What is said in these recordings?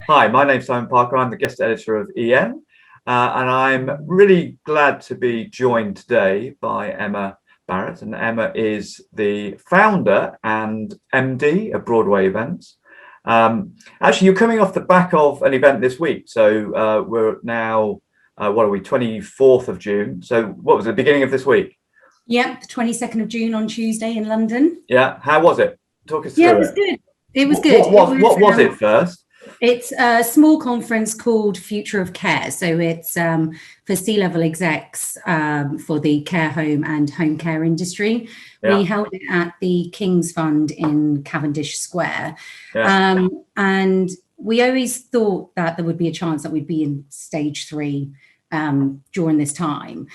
Hi, my name's Simon Parker. I'm the guest editor of EM, and I'm really glad to be joined today by Emma Barrett. And Emma is the founder and MD of Broadway Events. Actually, you're coming off the back of an event this week. So we're now, what are we, 24th of June. So what was it, the beginning of this week? Yep, the 22nd of June on Tuesday in London. Yeah, how was it? Talk us through it was good. It was good. What was it first? It's a small conference called Future of Care. So it's for C-level execs for the care home and home care industry. Yeah. We held it at the King's Fund in Cavendish Square. Yeah. And we always thought that there would be a chance that we'd be in stage 3 during this time.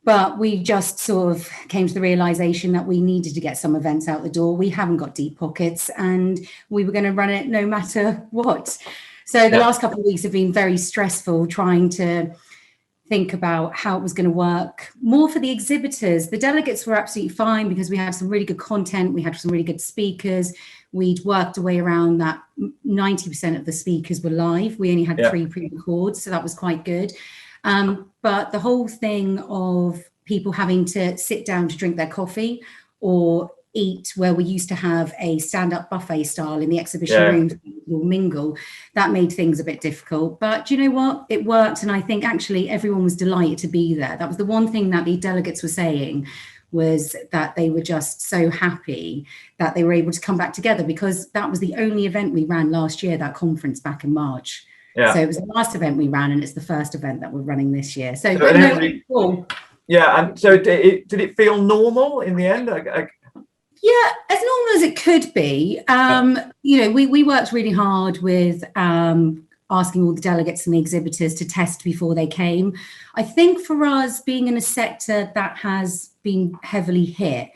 But we just sort of came to the realization that we needed to get some events out the door. We haven't got deep pockets and we were going to run it no matter what. So the last couple of weeks have been very stressful, trying to think about how it was going to work. More for the exhibitors. The delegates were absolutely fine because we had some really good content. We had some really good speakers. We'd worked a way around that 90% of the speakers were live. We only had 3 pre-records, so that was quite good. But the whole thing of people having to sit down to drink their coffee or eat, where we used to have a stand-up buffet style in the exhibition room, or mingle, that made things a bit difficult. But you know what? It worked. And I think actually everyone was delighted to be there. That was the one thing that the delegates were saying, was that they were just so happy that they were able to come back together, because that was the only event we ran last year, that conference back in March. Yeah. So it was the last event we ran, and it's the first event that we're running this year. So cool. Yeah, and so did it feel normal in the end? Yeah, as normal as it could be. You know, we worked really hard with asking all the delegates and the exhibitors to test before they came. I think for us, being in a sector that has been heavily hit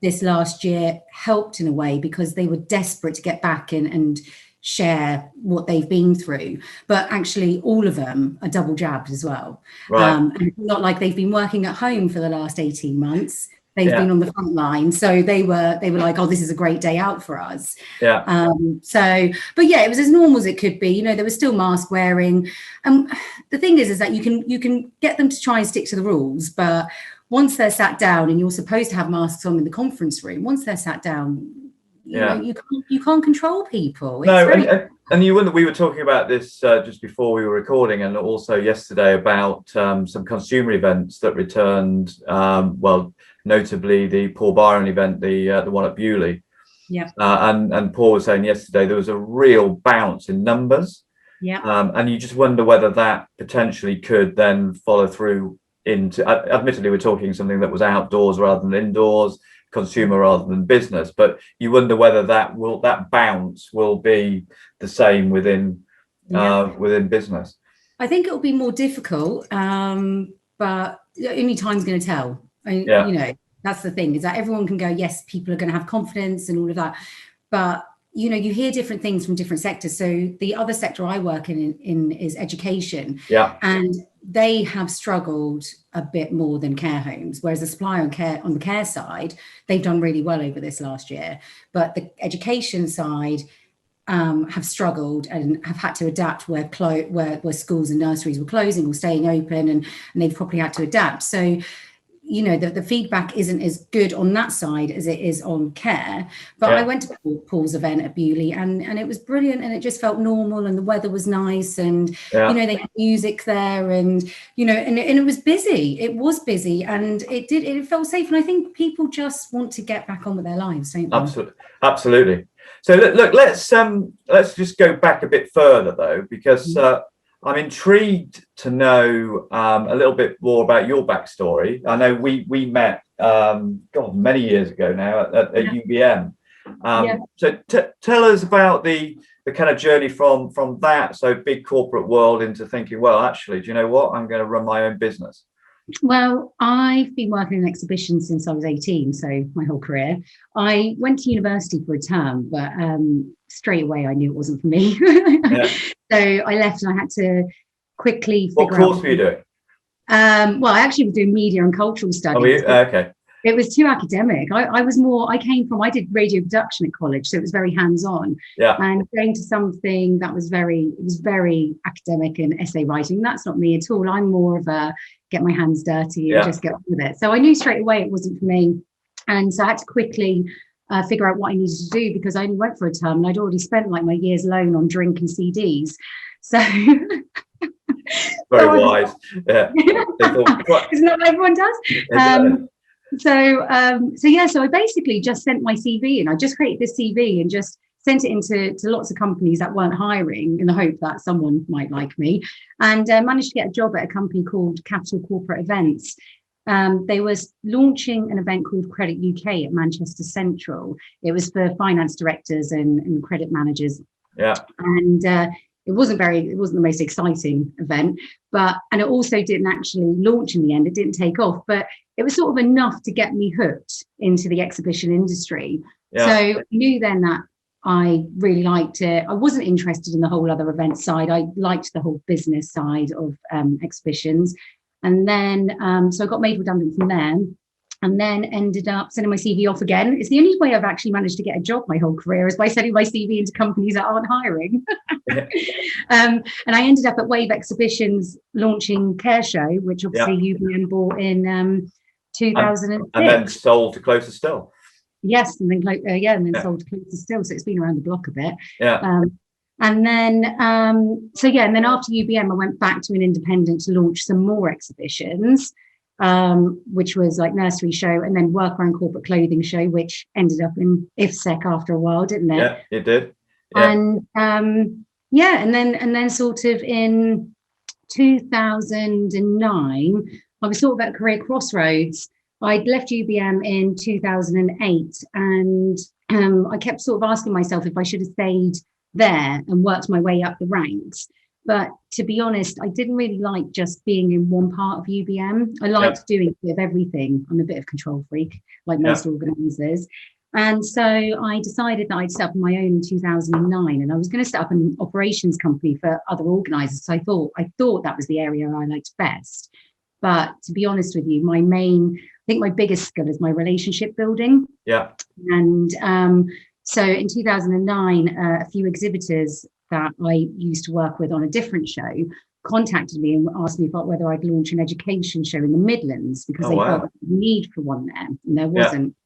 this last year helped in a way, because they were desperate to get back in and share what they've been through. But actually all of them are double jabbed as well. Right. And it's not like they've been working at home for the last 18 months. They've been on the front line. So they were like, oh, this is a great day out for us. Yeah. But yeah, it was as normal as it could be. You know, there was still mask wearing. The thing is that you can get them to try and stick to the rules, but once they're sat down, and you're supposed to have masks on in the conference room, once they're sat down, you know, you can't control people. It's and you wouldn't. We were talking about this just before we were recording, and also yesterday about some consumer events that returned. Well, notably the Paul Byron event, the one at Bewley. Yeah. And Paul was saying yesterday there was a real bounce in numbers. Yeah. And you just wonder whether that potentially could then follow through into. Admittedly, we're talking something that was outdoors rather than indoors, consumer rather than business, but you wonder whether that bounce will be the same within business. I think it will be more difficult, but only time's going to tell. You know, that's the thing, is that everyone can go, yes, people are going to have confidence and all of that, but you know, you hear different things from different sectors. So the other sector I work in is education, and they have struggled a bit more than care homes, whereas the supply on the care side, they've done really well over this last year. But the education side have struggled and have had to adapt where schools and nurseries were closing or staying open, and they've probably had to adapt. So you know, the feedback isn't as good on that side as it is on care. But I went to Paul's event at Bewley, and it was brilliant, and it just felt normal, and the weather was nice, and you know, they had music there, and you know, and it was busy. It was busy, and it felt safe. And I think people just want to get back on with their lives, don't they? Absolutely. So look, let's just go back a bit further though, because I'm intrigued to know a little bit more about your backstory. I know we met many years ago now at UVM. So tell us about the kind of journey from that big corporate world into thinking, well, actually, do you know what? I'm going to run my own business. Well, I've been working in exhibitions since I was 18, so my whole career. I went to university for a term, but straight away I knew it wasn't for me. So I left, and I had to quickly figure out. What course were you doing? Well, I actually was doing media and cultural studies. Okay. It was too academic. I did radio production at college, so it was very hands-on. Yeah. And going to something that was very academic and essay writing, that's not me at all. I'm more of a get my hands dirty and just get on with it. So I knew straight away it wasn't for me. And so I had to quickly figure out what I needed to do, because I only went for a term and I'd already spent like my year's loan on drink and CDs. So very wise. Yeah. Isn't that what everyone does? So I basically just sent my CV in. I just created this CV and just sent it into lots of companies that weren't hiring in the hope that someone might like me, and managed to get a job at a company called Capital Corporate Events. They was launching an event called Credit UK at Manchester Central. It was for finance directors and credit managers. Yeah. And it wasn't the most exciting event, and it also didn't actually launch in the end. It didn't take off, but it was sort of enough to get me hooked into the exhibition industry. Yeah. So I knew then that I really liked it. I wasn't interested in the whole other event side. I liked the whole business side of exhibitions. And then, so I got made redundant from there, and then ended up sending my CV off again. It's the only way I've actually managed to get a job my whole career, is by sending my CV into companies that aren't hiring. And I ended up at Wave Exhibitions launching Care Show, which obviously UBM bought in 2006. And then sold to Closer Still. Yes, and then sold to Closer Still. So it's been around the block a bit. Yeah. And then, and then after UBM, I went back to an independent to launch some more exhibitions, which was like Nursery Show, and then Workwear and Corporate Clothing Show, which ended up in IFSEC after a while, didn't it? Yeah, it did. Yeah. And then sort of in 2009, I was sort of at a career crossroads. I'd left UBM in 2008, and I kept sort of asking myself if I should have stayed there and worked my way up the ranks. But to be honest, I didn't really like just being in one part of UBM. I liked doing a bit of everything. I'm a bit of a control freak, like most organisers. And so I decided that I'd set up my own in 2009, and I was going to set up an operations company for other organisers. So I thought that was the area I liked best. But to be honest with you, I think my biggest skill is my relationship building. Yeah. And so in 2009, a few exhibitors that I used to work with on a different show contacted me and asked me whether I'd launch an education show in the Midlands, because they felt a need for one there, and there wasn't.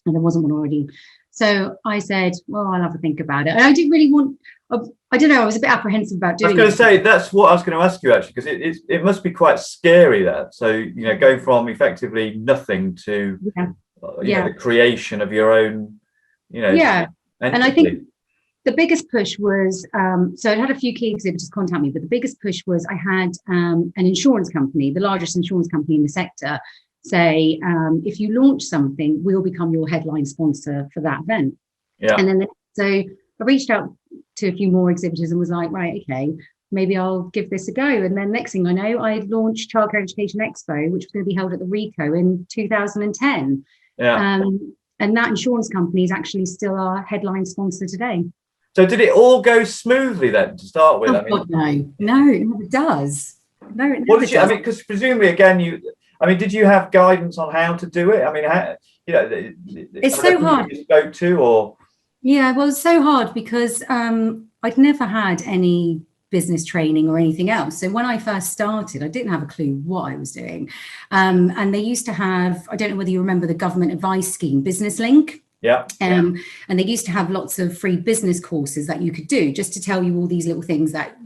And there wasn't one already. So I said, well, I'll have a think about it. And I didn't really want, I don't know, I was a bit apprehensive about doing it. I was going to say, that's what I was going to ask you, actually, because it must be quite scary, that. So, going from effectively nothing to the creation of your own, entity. And I think the biggest push was, so I had a few key exhibitors contact me, but the biggest push was I had an insurance company, the largest insurance company in the sector, say, if you launch something, we'll become your headline sponsor for that event. Yeah. And then, so I reached out to a few more exhibitors and was like, right, okay, maybe I'll give this a go. And then next thing I know, I launched Childcare Education Expo, which was going to be held at the RICO in 2010. Yeah. And that insurance company is actually still our headline sponsor today. So did it all go smoothly then to start with? Oh, God, no, it never does. No, it never does. I mean, because presumably, again, did you have guidance on how to do it? I mean, it's so hard. You spoke to, or yeah, well, it's so hard because I'd never had any business training or anything else. So when I first started, I didn't have a clue what I was doing. And they used to have, I don't know whether you remember the government advice scheme, Business Link. Yeah. And they used to have lots of free business courses that you could do just to tell you all these little things that,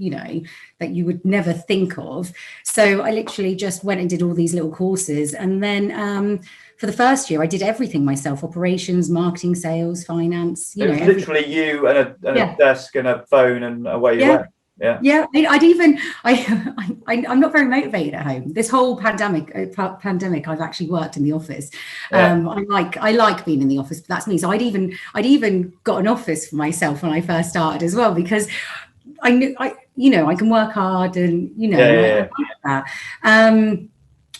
that you would never think of. So I literally just went and did all these little courses. And then for the first year, I did everything myself: operations, marketing, sales, finance. It was literally you and a desk and a phone, and away you went. Yeah. I'm not very motivated at home. This whole pandemic, I've actually worked in the office. I like being in the office, but that's me. So I'd even got an office for myself when I first started as well, because I knew I can work hard and like that.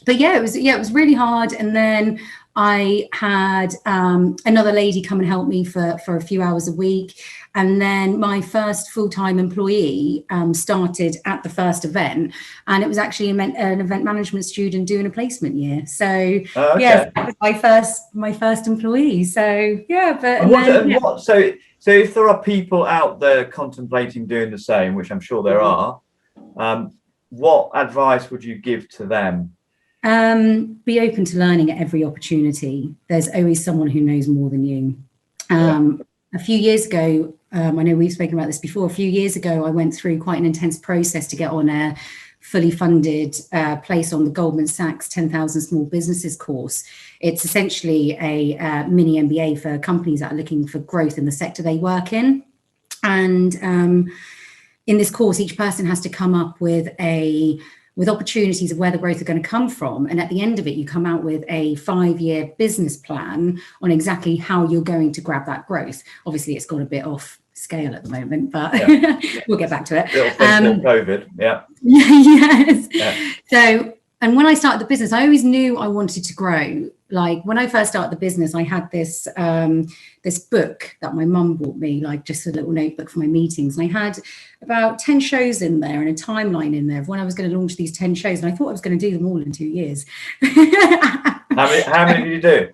But it was really hard. And then I had another lady come and help me for a few hours a week. And then my first full-time employee started at the first event, and it was actually an event management student doing a placement year. So yeah, that was my first employee. So yeah, but so if there are people out there contemplating doing the same, which I'm sure there are, what advice would you give to them? Be open to learning at every opportunity. There's always someone who knows more than you. A few years ago, I know we've spoken about this before. A few years ago, I went through quite an intense process to get on a fully funded place on the Goldman Sachs 10,000 Small Businesses course. It's essentially a mini MBA for companies that are looking for growth in the sector they work in. And in this course, each person has to come up with opportunities of where the growth are going to come from. And at the end of it, you come out with a 5-year business plan on exactly how you're going to grab that growth. Obviously, it's got a bit off scale at the moment, but we'll get back to it. COVID, yes. Yeah. So, and when I started the business, I always knew I wanted to grow. Like when I first started the business, I had this this book that my mum bought me, like just a little notebook for my meetings. And I had about 10 shows in there and a timeline in there of when I was going to launch these 10 shows. And I thought I was going to do them all in 2 years. How many did you do?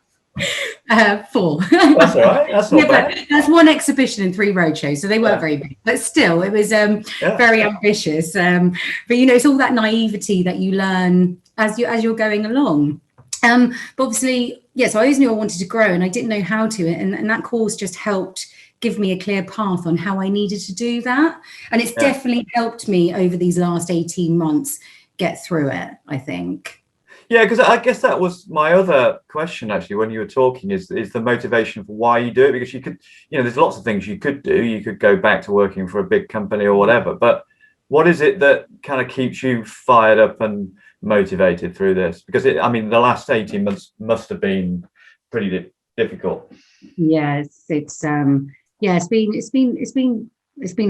4. That's all right. That's not bad. That's 1 exhibition and 3 roadshows, so they weren't very big, but still, it was very ambitious. But it's all that naivety that you learn as you're going along. But obviously, so I always knew I wanted to grow, and I didn't know how to, and that course just helped give me a clear path on how I needed to do that, and it's definitely helped me over these last 18 months get through it, I think. Yeah, because I guess that was my other question actually when you were talking is the motivation for why you do it, because you could, there's lots of things you could do. You could go back to working for a big company or whatever, but what is it that kind of keeps you fired up and motivated through this? Because the last 18 months must have been pretty difficult. Yes, it's been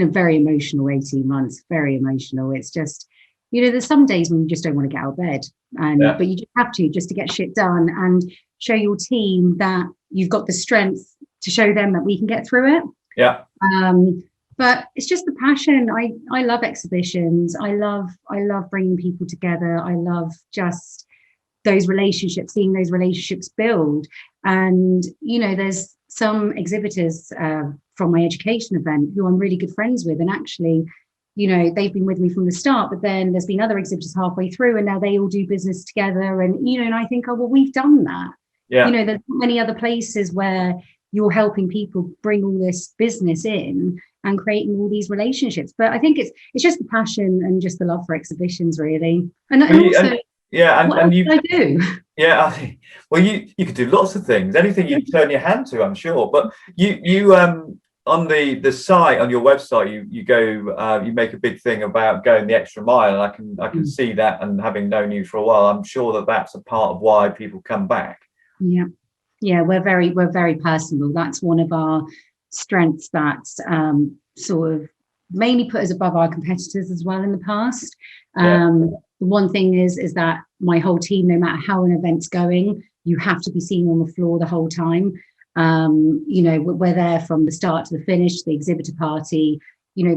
a very emotional 18 months, very emotional. It's just, there's some days when you just don't want to get out of bed, but you just have to just to get shit done and show your team that you've got the strength to show them that we can get through it. Yeah. But it's just the passion. I love exhibitions. I love bringing people together. I love just those relationships, seeing those relationships build. And, there's some exhibitors from my education event who I'm really good friends with. And actually, they've been with me from the start, but then there's been other exhibitors halfway through and now they all do business together. And, and I think, we've done that. Yeah. There's many other places where you're helping people bring all this business in and creating all these relationships. But I think it's just the passion and just the love for exhibitions, really. And I do. Yeah, well, you could do lots of things, anything you turn your hand to, I'm sure. But you on the site, on your website, you go, you make a big thing about going the extra mile, and I can see that. And having known you for a while, I'm sure that's a part of why people come back. Yeah, we're very personal. That's one of our strengths that's sort of mainly put us above our competitors as well in the past. The one thing is that my whole team, no matter how an event's going, you have to be seen on the floor the whole time. We're there from the start to the finish, the exhibitor party. We're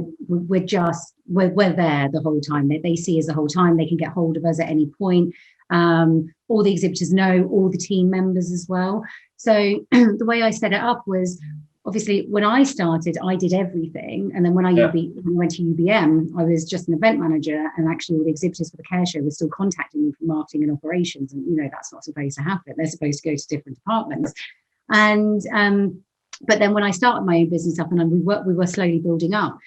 there the whole time. They see us the whole time. They can get hold of us at any point. All the exhibitors know all the team members as well. So the way I set it up was, obviously, when I started, I did everything. And then when I went to UBM, I was just an event manager. And actually, all the exhibitors for the care show were still contacting me for marketing and operations. And, that's not supposed to happen. They're supposed to go to different departments. And but then when I started my own business up and we were slowly building up,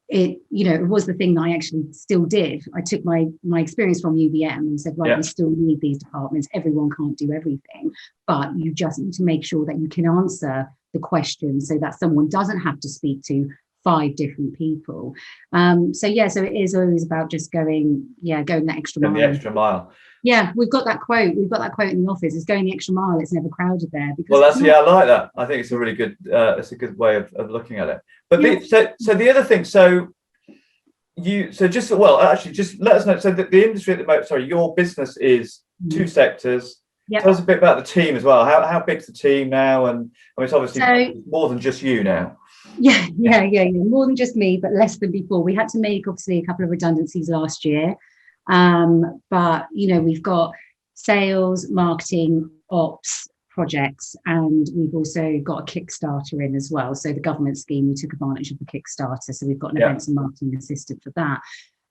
it was the thing that I actually still did. I took my experience from UBM and said, right, we still need these departments. Everyone can't do everything, but you just need to make sure that you can answer the questions so that someone doesn't have to speak to 5 different people. So it is always about just going that extra mile. The extra mile. Yeah, we've got that quote. We've got that quote in the office. It's going the extra mile. It's never crowded there. Well, I like that. I think it's a really good. It's a good way of looking at it. But so the other thing. Just let us know. So the industry at the moment. Sorry, your business is 2 sectors: Yep. Tell us a bit about the team as well. How big's the team now? And I mean, it's obviously more than just you now. Yeah. More than just me, but less than before. We had to make obviously a couple of redundancies last year. But we've got sales, marketing, ops, projects, and we've also got a Kickstarter in as well. So the government scheme, we took advantage of the Kickstarter. So we've got an events and marketing assistant for that.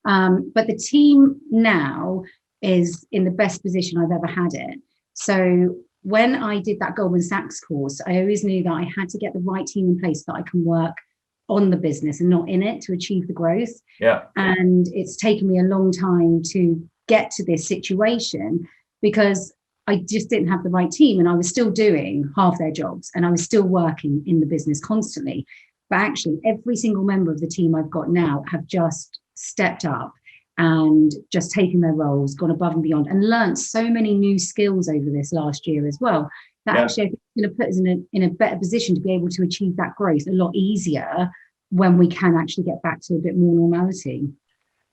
But the team now is in the best position I've ever had it. So when I did that Goldman Sachs course, I always knew that I had to get the right team in place so that I can work on the business and not in it to achieve the growth. Yeah. And it's taken me a long time to get to this situation because I just didn't have the right team, and I was still doing half their jobs and I was still working in the business constantly. But actually, every single member of the team I've got now have just stepped up and just taken their roles, gone above and beyond, and learned so many new skills over this last year as well. That actually I think is going to put us in a better position to be able to achieve that growth a lot easier when we can actually get back to a bit more normality.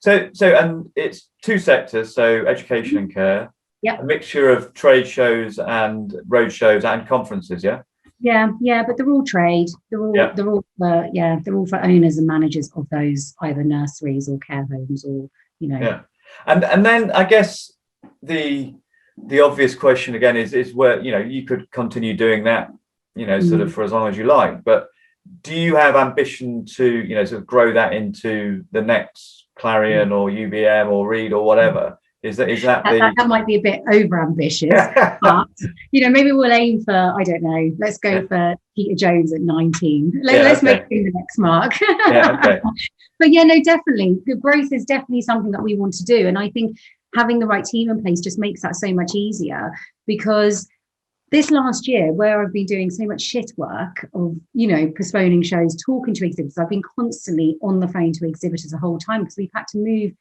So and it's two sectors, so education and care. Yeah. A mixture of trade shows and road shows and conferences, yeah? Yeah, but they're all trade. They're all for owners and managers of those either nurseries or care homes or, Yeah. And then I guess the obvious question again is where, you could continue doing that, sort of for as long as you like, but do you have ambition to, sort of grow that into the next Clarion or UBM or Reed or whatever? Is that might be a bit over ambitious, but maybe we'll aim for, I don't know, let's go for Peter Jones at 19. Let's make him the next mark. But definitely the growth is definitely something that we want to do, and I think having the right team in place just makes that so much easier, because this last year, where I've been doing so much shit work of, postponing shows, talking to exhibitors, I've been constantly on the phone to exhibitors the whole time because we've had to move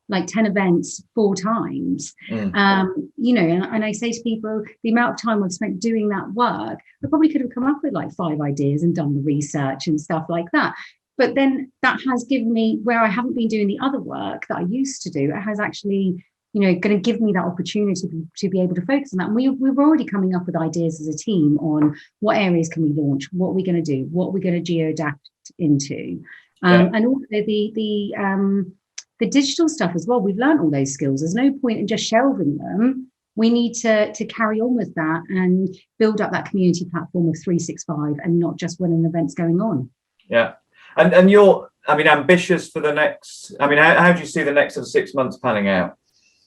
like 10 events 4 times. And I say to people, the amount of time I've spent doing that work, I probably could have come up with like 5 ideas and done the research and stuff like that. But then that has given me, where I haven't been doing the other work that I used to do, it has actually, going to give me that opportunity to be able to focus on that. And we're already coming up with ideas as a team on what areas can we launch, what are we going to do, what we're going to geo-adapt into. And also the digital stuff as well. We've learned all those skills. There's no point in just shelving them. We need to carry on with that and build up that community platform of 365 and not just when an event's going on. Yeah. And you're, ambitious for the next, how do you see the next sort of 6 months panning out?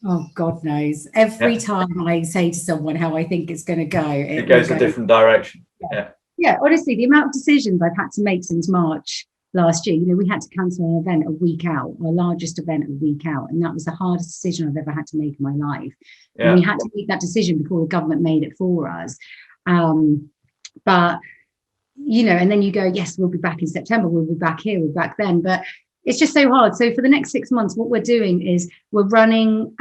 Oh, God knows. Every time I say to someone how I think it's going to go, it goes a different direction. Yeah, honestly, the amount of decisions I've had to make since March last year, we had to cancel an event a week out, our largest event a week out, and that was the hardest decision I've ever had to make in my life. And we had to make that decision before the government made it for us. But and then you go, yes, we'll be back in September, we'll be back here, we'll be back then, but it's just so hard. So for the next 6 months, what we're doing is we're running,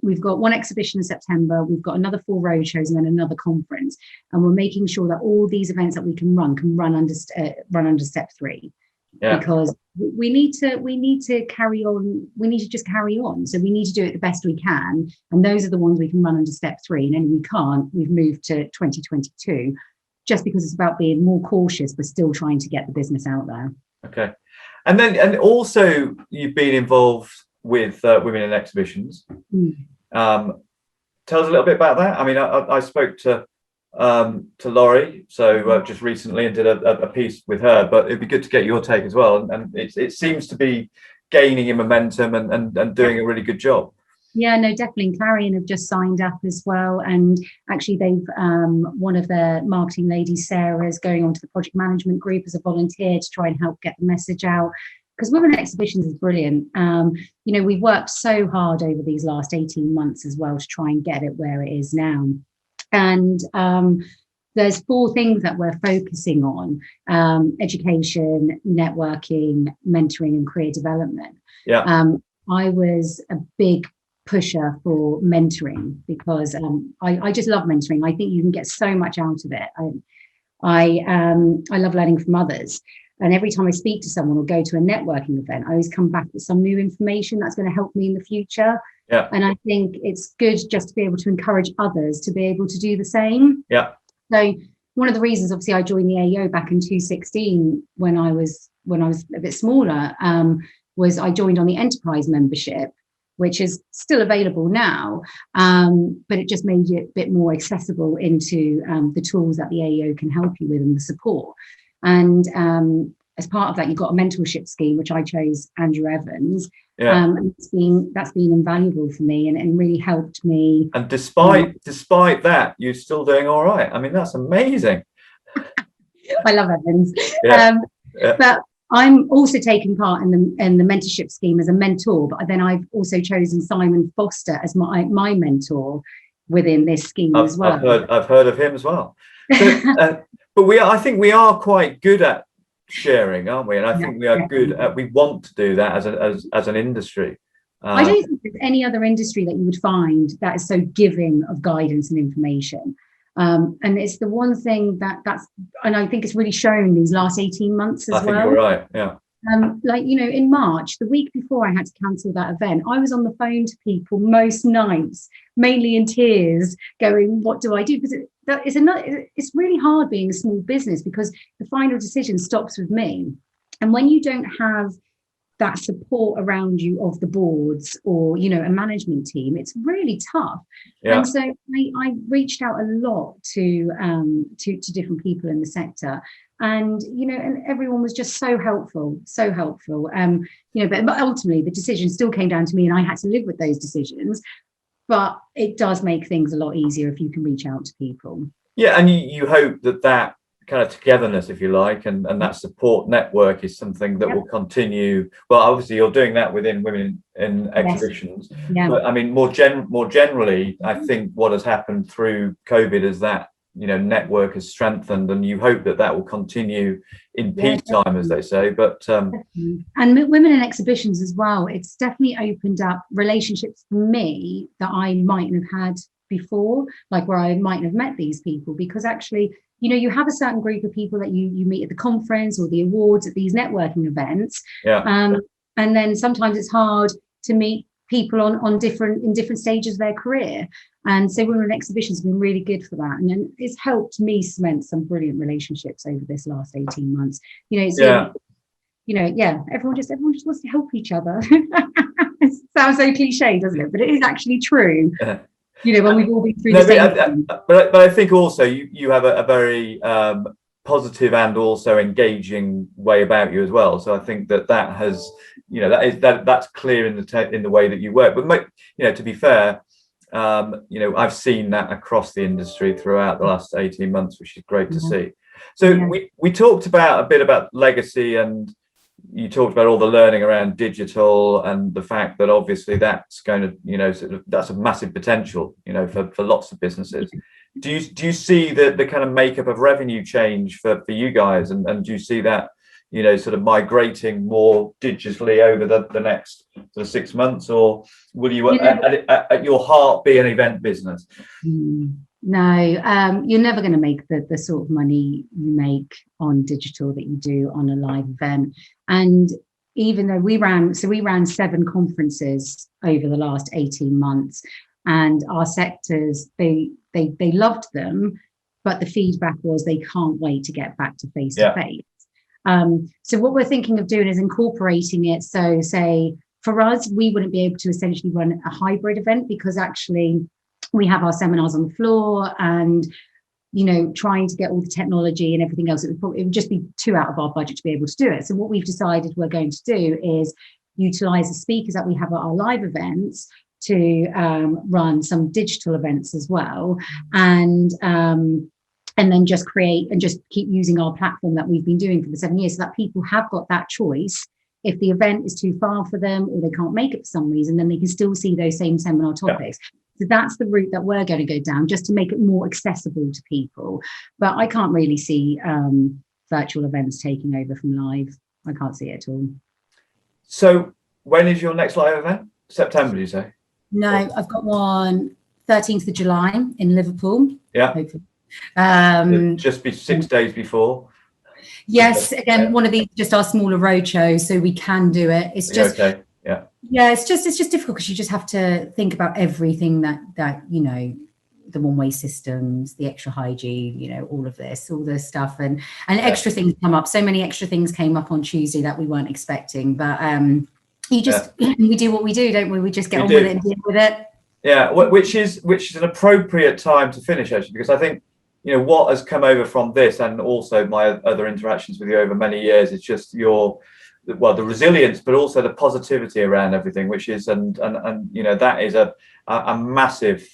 we've got 1 exhibition in September, we've got another 4 road shows and then another conference, and we're making sure that all these events that we can run under step 3. Because we need to carry on. We need to just carry on. So we need to do it the best we can. And those are the ones we can run under step 3. And then we can't, we've moved to 2022, just because it's about being more cautious, but still trying to get the business out there. Okay. And also you've been involved with Women in Exhibitions. Tell us a little bit about that. I spoke to Laurie just recently and did a piece with her, but it'd be good to get your take as well, and it seems to be gaining in momentum and doing a really good job. Yeah, no, definitely. Clarion have just signed up as well, and actually they've one of their marketing ladies, Sarah, is going on to the project management group as a volunteer to try and help get the message out, because Women in Exhibitions is brilliant. We've worked so hard over these last 18 months as well to try and get it where it is now. And there's 4 things that we're focusing on: education, networking, mentoring, and career development. I was a big pusher for mentoring because I just love mentoring. I think you can get so much out of it. I love learning from others. And every time I speak to someone or go to a networking event, I always come back with some new information that's going to help me in the future. Yeah. And I think it's good just to be able to encourage others to be able to do the same. Yeah. So one of the reasons, obviously, I joined the AEO back in 2016 when I was a bit smaller, was I joined on the enterprise membership, which is still available now, but it just made it a bit more accessible into the tools that the AEO can help you with and the support. And as part of that, you've got a mentorship scheme, which I chose Andrew Evans. Yeah. And that's been invaluable for me and really helped me. And despite that, you're still doing all right. I mean, that's amazing. I love Evans. Yeah. But I'm also taking part in the mentorship scheme as a mentor, but then I've also chosen Simon Foster as my mentor within this scheme as well. I've heard of him as well. So, but I think we are quite good at sharing, aren't we? And I think we are good at, we want to do that as an industry. I don't think there's any other industry that you would find that is so giving of guidance and information. And it's the one thing and I think it's really shown these last 18 months as well. I think you're right, yeah. Like, in March, the week before I had to cancel that event, I was on the phone to people most nights, mainly in tears, going, what do I do? Because it's really hard being a small business because the final decision stops with me. And when you don't have that support around you of the boards or, a management team, it's really tough. Yeah. And so I reached out a lot to different people in the sector. And, and everyone was just so helpful. But ultimately the decision still came down to me and I had to live with those decisions. But it does make things a lot easier if you can reach out to people. Yeah, and you hope that kind of togetherness, if you like, and that support network is something that will continue. Well, obviously you're doing that within Women in Exhibitions. Yes. Yeah. But I mean, more generally, I think what has happened through COVID is that network has strengthened, and you hope that will continue in peak time, as they say. But and Women in Exhibitions as well, it's definitely opened up relationships for me that I mightn't have had before, like where I mightn't have met these people, because actually you have a certain group of people that you meet at the conference or the awards at these networking events. Yeah. And then sometimes it's hard to meet people in different stages of their career. And so Women in Exhibitions has been really good for that. And then it's helped me cement some brilliant relationships over this last 18 months. Everyone just wants to help each other. It sounds so cliche, doesn't it? But it is actually true. When we've all been through the same thing. But I think also you have a very positive and also engaging way about you as well. So I think that has, that's clear in the way that you work. But to be fair, I've seen that across the industry throughout the last 18 months, which is great to see. So we talked a bit about legacy, and you talked about all the learning around digital and the fact that obviously that's going to, that's a massive potential, for lots of businesses. Do you see the kind of makeup of revenue change for you guys, and do you see that, sort of migrating more digitally over the next sort of 6 months, or will you at your heart be an event business? No, you're never going to make the sort of money you make on digital that you do on a live event. And even though we ran 7 conferences over the last 18 months, and our sectors, they loved them, but the feedback was they can't wait to get back to face to face. So what we're thinking of doing is incorporating it. So say for us, we wouldn't be able to essentially run a hybrid event, because actually we have our seminars on the floor, and trying to get all the technology and everything else, it would just be too out of our budget to be able to do it. So what we've decided we're going to do is utilize the speakers that we have at our live events to run some digital events as well, and then just create and just keep using our platform that we've been doing for the 7 years, so that people have got that choice. If the event is too far for them or they can't make it for some reason, then they can still see those same seminar topics. So that's the route that we're going to go down, just to make it more accessible to people. But I can't really see virtual events taking over from live. I can't see it at all. So when is your next live event? September, you say? No, I've got one 13th of July in Liverpool. Yeah. Hopefully. Just be 6 days before. Yes, again, one of these just our smaller road shows, so we can do it. It's just Yeah, it's just difficult because you just have to think about everything that you know, the one-way systems, the extra hygiene, you know, all this stuff, and extra things come up. So many extra things came up on Tuesday that we weren't expecting, but we do what we do, don't we? We just get on with it and deal with it. Yeah, which is an appropriate time to finish, actually, because I think, you know, what has come over from this, and also my other interactions with you over many years, is just the resilience, but also the positivity around everything, which is, and you know, that is a massive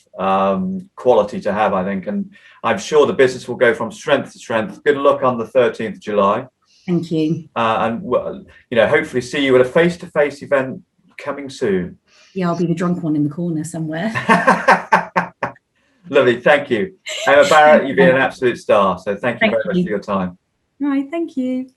quality to have, I think. And I'm sure the business will go from strength to strength. Good luck on the 13th of July. Thank you. And, you know, hopefully see you at a face-to-face event coming soon. Yeah, I'll be the drunk one in the corner somewhere. Lovely, thank you. Emma Barrett, you've been an absolute star. So thank you very much for your time. Right, thank you.